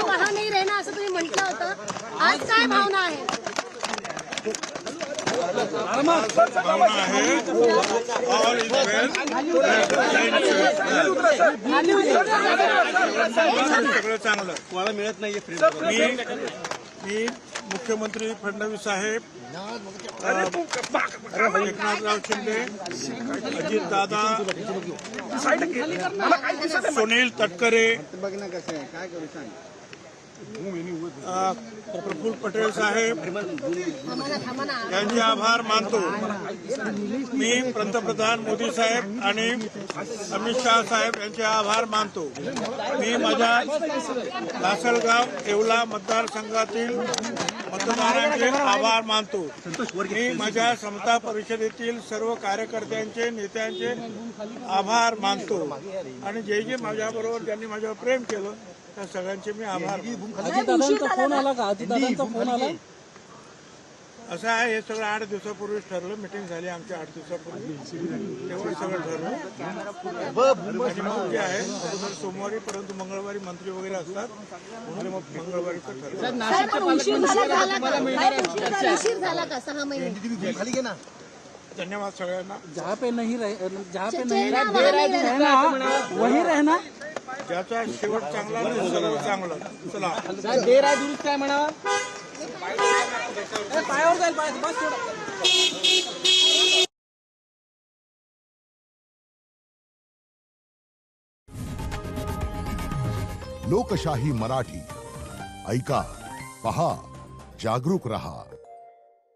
वहाँ नहीं रहना असं तुम्ही म्हटलं होतं. आज काय भावना आहे? सगळं चांगलं मला मिळत नाहीये. मी मुख्यमंत्री फडणवीस साहेब, एकनाथराव शिंदे, अजितदादा, सुनील तटकरे, प्रफुल्ल पटेल साहेब यांचे आभार मानतो. मी पंतप्रधान मोदी साहेब आणि अमित शाह साहेब यांचे आभार मानतो. मी माझ्या लासलगाव येवला मतदारसंघातील मतदारांचे आभार मानतो. मी माझ्या समता परिषदेतील सर्व कार्यकर्त्यांचे नेत्यांचे आभार मानतो आणि जे माझ्याबरोबर ज्यांनी माझ्यावर प्रेम केलं त्या सगळ्यांचे मी आभार. अजितदादांचा फोन आला का? अजितदादांचा फोन आला? असं आहे, हे सगळं 8 दिवसापूर्वीच ठरलं. मिटिंग झाली आमच्या 8 दिवसापूर्वी, तेव्हा सगळं ठरलं. आणि मग जे आहे अगोदर सोमवारी, परंतु मंगळवारी मंत्री वगैरे असतात म्हणून मग मंगळवारीचं ठरलं. उशीर झाला का? 6 महिने. धन्यवाद सगळ्यांना. जहाँ पे नहीं रहना वही रहना. ज्याचा शेवट चांगला तो सर्व चांगलं. चला डेरा दुरुस्त काय म्हणा. पायावर जाईल बस थोडं. लोकशाही मराठी ऐका, पहा, जागरूक रहा.